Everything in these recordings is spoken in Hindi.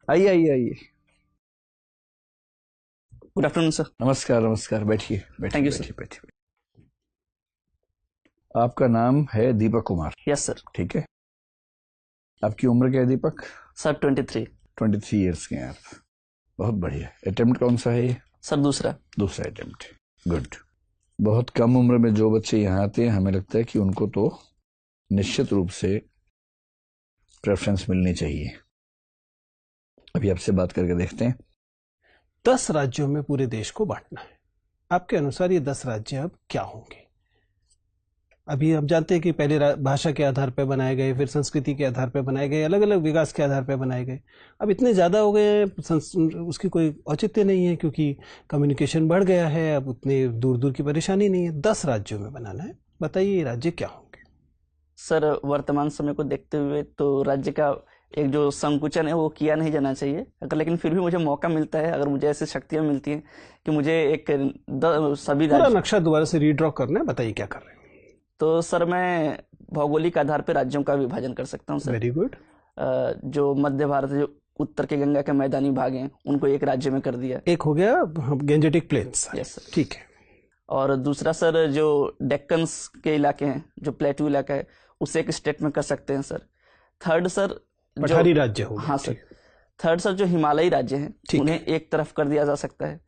आइए आइए आइए। Good afternoon sir. नमस्कार नमस्कार, बैठिए बैठिए थैंक यू बैठिए सर। बैठिए। आपका नाम है दीपक कुमार, यस सर। ठीक है। आपकी उम्र क्या है दीपक? सर 23। 23 ईयर्स के हैं आप। बहुत बढ़िया। अटेम्प्ट कौन सा है ये? सर दूसरा। दूसरा अटेम्प्ट। गुड। बहुत कम उम्र में जो बच्चे यहाँ आते हैं हमें लगता है कि उनको तो निश्चित रूप से प्रेफरेंस मिलनी चाहिए। अभी आपसे बात करके देखते हैं। 10 राज्यों में पूरे देश को बांटना है। आपके अनुसार ये 10 राज्य अब क्या होंगे? अभी आप जानते हैं कि पहले भाषा के आधार पर बनाए गए, फिर संस्कृति के आधार पर बनाए गए, अलग अलग विकास के आधार पर बनाए गए। अब इतने ज़्यादा हो गए हैं, उसकी कोई औचित्य नहीं है क्योंकि कम्युनिकेशन बढ़ गया है। अब उतने दूर दूर की परेशानी नहीं है। 10 राज्यों में बनाना है। बताइए ये राज्य क्या होंगे? सर वर्तमान समय को देखते हुए तो राज्य का एक जो संकुचन है वो किया नहीं जाना चाहिए, अगर लेकिन फिर भी मुझे मौका मिलता है, अगर मुझे ऐसी शक्तियां मिलती हैं कि मुझे एक सभी पूरा राज्य, नक्शा दोबारा से रीड्रॉ करना है। बताइए क्या कर रहे हैं? तो सर मैं भौगोलिक आधार पर राज्यों का विभाजन कर सकता हूँ सर। Very good. जो मध्य भारत, जो उत्तर के गंगा के मैदानी भाग हैं, उनको एक राज्य में कर दिया। एक हो गया गेंजेटिक प्लेन्स। Yes sir. ठीक है। और दूसरा सर जो डेक्कन्स के इलाके हैं, जो प्लेटू इलाका है, उसे एक स्टेट में कर सकते हैं सर। थर्ड सर जो, पठारी राज्य हो गया। हाँ सर। ठीक। थर्ड सर जो हिमालयी राज्य हैं ठीक उन्हें एक तरफ कर दिया जा सकता है,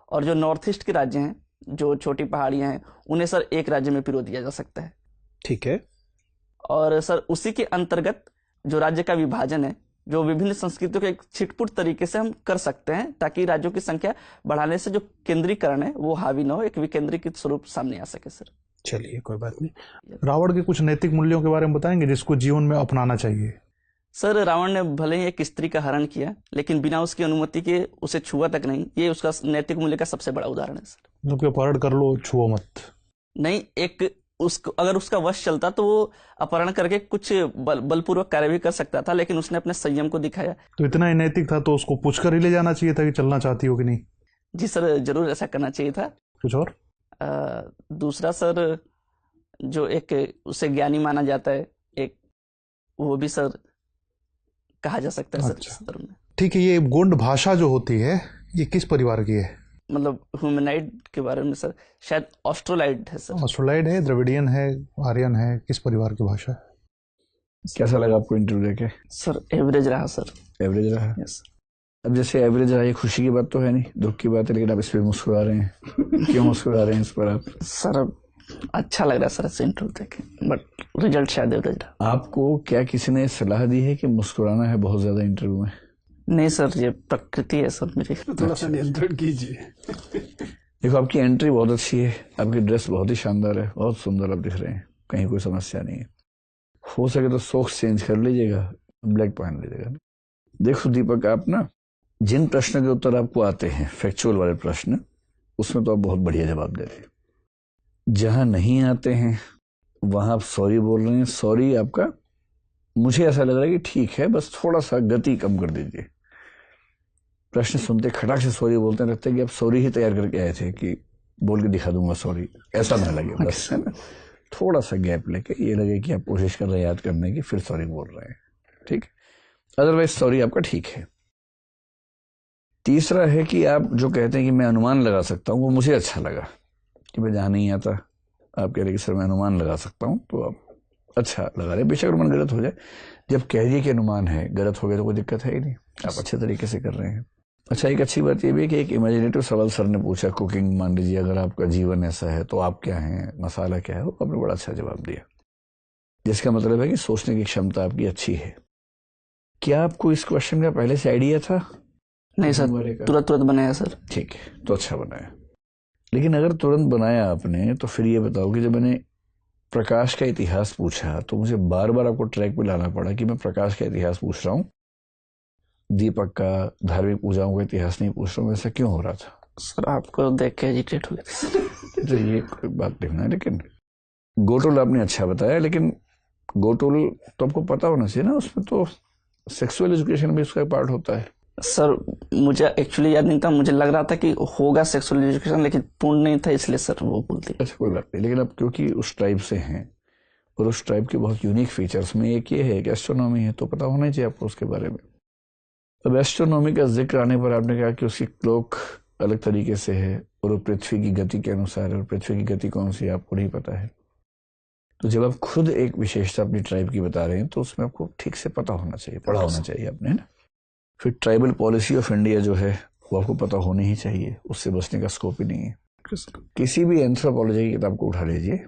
और जो नॉर्थ ईस्ट के राज्य हैं, जो छोटी पहाड़ियां हैं, उन्हें सर एक राज्य में पिरो दिया जा सकता है। ठीक है। और सर उसी के अंतर्गत जो राज्य का विभाजन है, जो विभिन्न संस्कृतियों के एक छिटपुट तरीके से हम कर सकते हैं, ताकि राज्यों की संख्या बढ़ाने से जो केंद्रीकरण है वो हावी न हो, एक विकेंद्रीकृत स्वरूप सामने आ सके सर। चलिए कोई बात नहीं। रावण के कुछ नैतिक मूल्यों के बारे में बताएंगे जिसको जीवन में अपनाना चाहिए? सर रावण ने भले ही एक स्त्री का हरण किया, लेकिन बिना उसकी अनुमति के उसे छुआ तक नहीं। ये उसका नैतिक मूल्य का सबसे बड़ा उदाहरण है सर। मतलब कि अपहरण कर लो, छुओ मत। नहीं, एक उसको अगर उसका वश चलता तो वो अपहरण करके कुछ बलपूर्वक कार्य भी कर सकता था, लेकिन उसने अपने संयम को दिखाया। तो इतना ही नैतिक था तो उसको पूछकर ही ले जाना चाहिए था कि चलना चाहती हो कि नहीं। जी सर, जरूर ऐसा करना चाहिए था। कुछ और? दूसरा सर, जो एक उसे ज्ञानी माना जाता है, एक वो भी सर कहा जा सकता है सर इस अच्छा धर्म में। ठीक है। ये गोंड भाषा जो होती है ये किस परिवार की है? मतलब ह्यूमनाइड के बारे में सर, शायद ऑस्ट्रोलाइड है सर। ऑस्ट्रोलाइड है, द्रविडियन है, आर्यन है? किस परिवार की भाषा है? कैसा लगा आपको इंटरव्यू देके? सर एवरेज रहा सर। एवरेज रहा? यस। अब जैसे एवरेज रहा, ये खुशी की बात तो है नहीं, दुख की बात है, लेकिन आप इस पर मुस्कुरा रहे हैं। क्यों मुस्कुरा रहे हैं इस पर आप? सर अब अच्छा लग रहा है सर ऐसे इंटरव्यू देखे, बट रिजल्ट शायद एवरेज रहा। आपको क्या किसी ने सलाह दी है कि मुस्कुराना है बहुत ज्यादा इंटरव्यू में? नहीं सर, ये प्रकृति है सर मेरी। थोड़ा सा नियंत्रण कीजिए। देखो, आपकी एंट्री बहुत अच्छी है, आपकी ड्रेस बहुत ही शानदार है, बहुत सुंदर आप दिख रहे हैं, कहीं कोई समस्या नहीं है। हो सके तो सॉक्स चेंज कर लीजिएगा, ब्लैक पहन लीजिएगा। देखो दीपक, आप ना जिन प्रश्न के उत्तर आपको आते हैं, फैक्चुअल वाले प्रश्न, उसमें तो आप बहुत बढ़िया जवाब दे रहे हैं। जहां नहीं आते हैं वहां आप सॉरी बोल रहे हैं। सॉरी आपका, मुझे ऐसा लग रहा है कि ठीक है, बस थोड़ा सा गति कम कर दीजिए। प्रश्न सुनते खटाक से सॉरी बोलते हैं, लगता है कि आप सॉरी ही तैयार करके आए थे कि बोल के दिखा दूंगा सॉरी, ऐसा ना लगे बस, है ना। थोड़ा सा गैप लेके ये लगे कि आप कोशिश कर रहे हैं याद करने की, फिर सॉरी बोल रहे हैं, ठीक है। अदरवाइज सॉरी आपका ठीक है। तीसरा है कि आप जो कहते हैं कि मैं अनुमान लगा सकता हूं, वो मुझे अच्छा लगा कि मैं जहां नहीं आता आप कह रहे कि सर मैं अनुमान लगा सकता हूं, तो आप अच्छा लगा रहे। बेशक अनुमान गलत हो जाए, जब कह दिए कि अनुमान है, गलत हो गया तो कोई दिक्कत है ही नहीं, आप अच्छे तरीके से कर रहे हैं। अच्छा, एक अच्छी बात यह भी है कि एक इमेजिनेटिव सवाल सर ने पूछा, कुकिंग, मान लीजिए अगर आपका जीवन ऐसा है तो आप क्या हैं, मसाला क्या है, वो आपने बड़ा अच्छा जवाब दिया, जिसका मतलब है कि सोचने की क्षमता आपकी अच्छी है। क्या आपको इस क्वेश्चन का पहले से आइडिया था? नहीं सर, तुरंत तुरंत बनाया सर। ठीक है, तो अच्छा बनाया। लेकिन अगर तुरंत बनाया आपने, तो फिर ये बताओ कि जब मैंने प्रकाश का इतिहास पूछा तो मुझे बार बार आपको ट्रैक पे लाना पड़ा कि मैं प्रकाश का इतिहास पूछ रहा हूँ, दीपक का धार्मिक पूजाओं का इतिहास नहीं पूछ रहा हूँ। ऐसा क्यों हो रहा था? सर आपको देख के एजिटेट हो गया। तो ये कोई बात देखना है। लेकिन गोटोल आपने अच्छा बताया, लेकिन गोटोल तो आपको पता होना चाहिए ना, उसमें तो सेक्सुअल एजुकेशन भी उसका पार्ट होता है। सर मुझे एक्चुअली याद नहीं था, मुझे लग रहा था कि होगा सेक्सुअल एजुकेशन, लेकिन पूर्ण नहीं था, इसलिए सर वो बोलती। अच्छा, कोई बात नहीं। लेकिन अब क्योंकि उस ट्राइब से हैं और उस ट्राइब के बहुत यूनिक फीचर्स में एक ये है कि एस्ट्रोनॉमी है, तो पता होना चाहिए आपको उसके बारे में। अब एस्ट्रोनॉमी का जिक्र आने पर आपने कहा कि उसकी क्लॉक अलग तरीके से है और वो पृथ्वी की गति के अनुसार है, और पृथ्वी की गति कौन सी है आपको नहीं पता है। तो जब आप खुद एक विशेषता अपनी ट्राइब की बता रहे हैं तो उसमें आपको ठीक से पता होना चाहिए, पढ़ा होना चाहिए आपने, है ना। फिर ट्राइबल पॉलिसी ऑफ इंडिया जो है वो आपको पता होनी ही चाहिए, उससे बचने का स्कोप ही नहीं है। किसी भी एंथ्रोपोलॉजी की किताब को उठा लीजिए,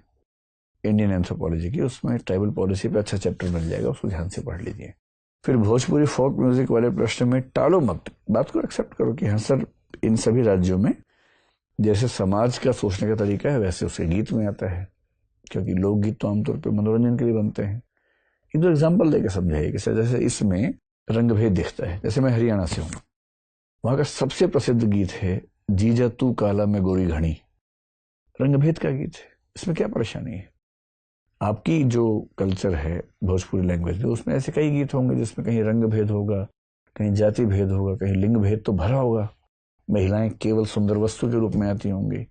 इंडियन एंथ्रोपोलॉजी की, उसमें ट्राइबल पॉलिसी पे अच्छा चैप्टर मिल जाएगा, उसको ध्यान से पढ़ लीजिए। फिर भोजपुरी फोक म्यूजिक वाले प्रश्न में टालो मत, बात को एक्सेप्ट करो कि हाँ सर, इन सभी राज्यों में जैसे समाज का सोचने का तरीका है वैसे उसके गीत में आता है, क्योंकि लोकगीत तो आमतौर पर मनोरंजन के लिए बनते हैं। एक दो एग्जाम्पल देकर समझाइए कि सर जैसे इसमें रंगभेद दिखता है। जैसे मैं हरियाणा से हूँ, वहां का सबसे प्रसिद्ध गीत है जीजा तू काला में गोरी घड़ी, रंगभेद का गीत है, इसमें क्या परेशानी है। आपकी जो कल्चर है भोजपुरी लैंग्वेज में, उसमें ऐसे कई गीत होंगे जिसमें कहीं रंग भेद होगा, कहीं जाति भेद होगा, कहीं लिंग भेद तो भरा होगा, महिलाएं केवल सुंदर वस्तु के रूप में आती होंगी।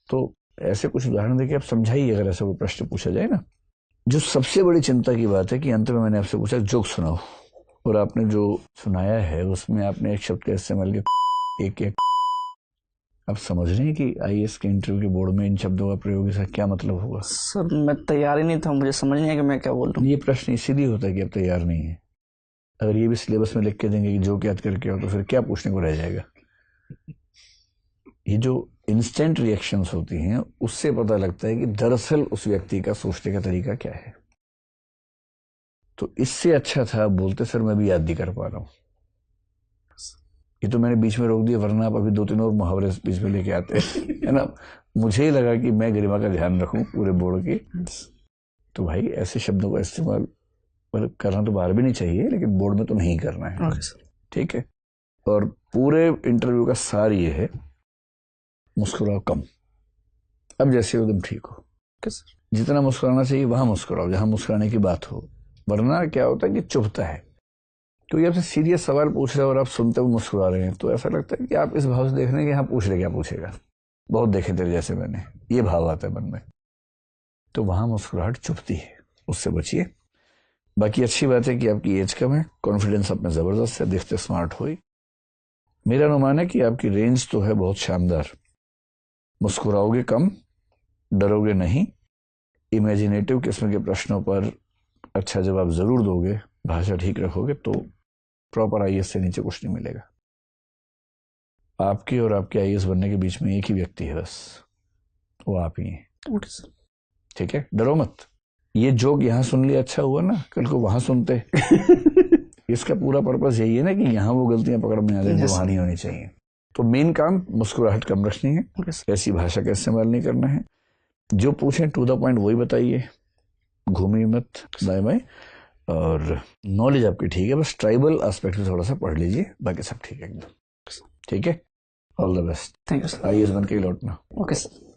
तो ऐसे कुछ उदाहरण देके आप समझाइए अगर ऐसा कोई प्रश्न पूछा जाए ना। जो सबसे बड़ी चिंता की बात है कि अंत में मैंने आपसे पूछा जोक सुनाओ, और आपने जो सुनाया है उसमें आपने एक शब्द का इस्तेमाल किया, एक आप समझ रहे हैं कि आईएएस के इंटरव्यू के बोर्ड में इन शब्दों का प्रयोग इसका क्या मतलब होगा। सर मैं तैयार ही नहीं था, मुझे समझ नहीं है कि मैं क्या बोल रहा हूँ। ये प्रश्न इसीलिए होता है कि आप तैयार नहीं है। अगर ये भी सिलेबस में लिख के देंगे कि जो याद करके आओ, तो फिर क्या पूछने को रह जाएगा। ये जो इंस्टेंट रिएक्शंस होती हैं उससे पता लगता है कि दरअसल उस व्यक्ति का सोचने का तरीका क्या है। तो इससे अच्छा था बोलते सर मैं भी याद नहीं कर पा रहा हूं। ये तो मैंने बीच में रोक दिया, वरना आप अभी 2-3 और मुहावरे बीच में लेके आते है ना। मुझे ही लगा कि मैं गरिमा का ध्यान रखूं पूरे बोर्ड की। तो भाई ऐसे शब्दों का इस्तेमाल मतलब करना तो बाहर भी नहीं चाहिए, लेकिन बोर्ड में तो नहीं करना है। ठीक है। और पूरे इंटरव्यू का सार ये है, मुस्कुराओ कम। अब जैसे एकदम ठीक हो, जितना मुस्कुराना चाहिए वहां मुस्कुराओ जहां मुस्कुराने की बात हो, वरना क्या होता है कि चुभता है। क्योंकि आपसे सीरियस सवाल पूछ रहे हो और आप सुनते हुए मुस्कुरा रहे हैं, तो ऐसा लगता है कि आप इस भाव से देख रहे हैं कि हाँ पूछ रहे क्या पूछेगा, बहुत देखे तेरे जैसे मैंने, ये भाव आता है मन में। तो वहां मुस्कुराहट चुभती है, उससे बचिए। बाकी अच्छी बात है कि आपकी एज कम है, कॉन्फिडेंस आप में जबरदस्त है, दिखते स्मार्ट हो। मेरा अनुमान है कि आपकी रेंज तो है बहुत शानदार। मुस्कुराओगे कम, डरोगे नहीं, इमेजिनेटिव किस्म के प्रश्नों पर अच्छा जवाब जरूर दोगे, भाषा ठीक रखोगे, तो प्रॉपर आईएएस से नीचे कुछ नहीं मिलेगा। आपके और आपके आईएएस बनने के बीच में एक ही व्यक्ति है बस, वो आप ही हैं। ठीक है, डरो मत। ये जोक यहां सुन लिया अच्छा हुआ ना, कल को वहां सुनते इसका पूरा पर्पस यही है ना कि यहां वो गलतियां पकड़ में आ जाए जो वहां नहीं होनी चाहिए। तो मेन काम मुस्कुराहट कम रखनी है, ऐसी भाषा का इस्तेमाल नहीं करना है। जो पूछें टू द पॉइंट वही बताइए, घूमी मत दाएं बाएं। और नॉलेज आपकी ठीक है, बस ट्राइबल एस्पेक्ट में थोड़ा सा पढ़ लीजिए, बाकी सब ठीक है एकदम। ठीक है, all the best. Thank you sir. IAS बन के ही लौटना। Okay sir.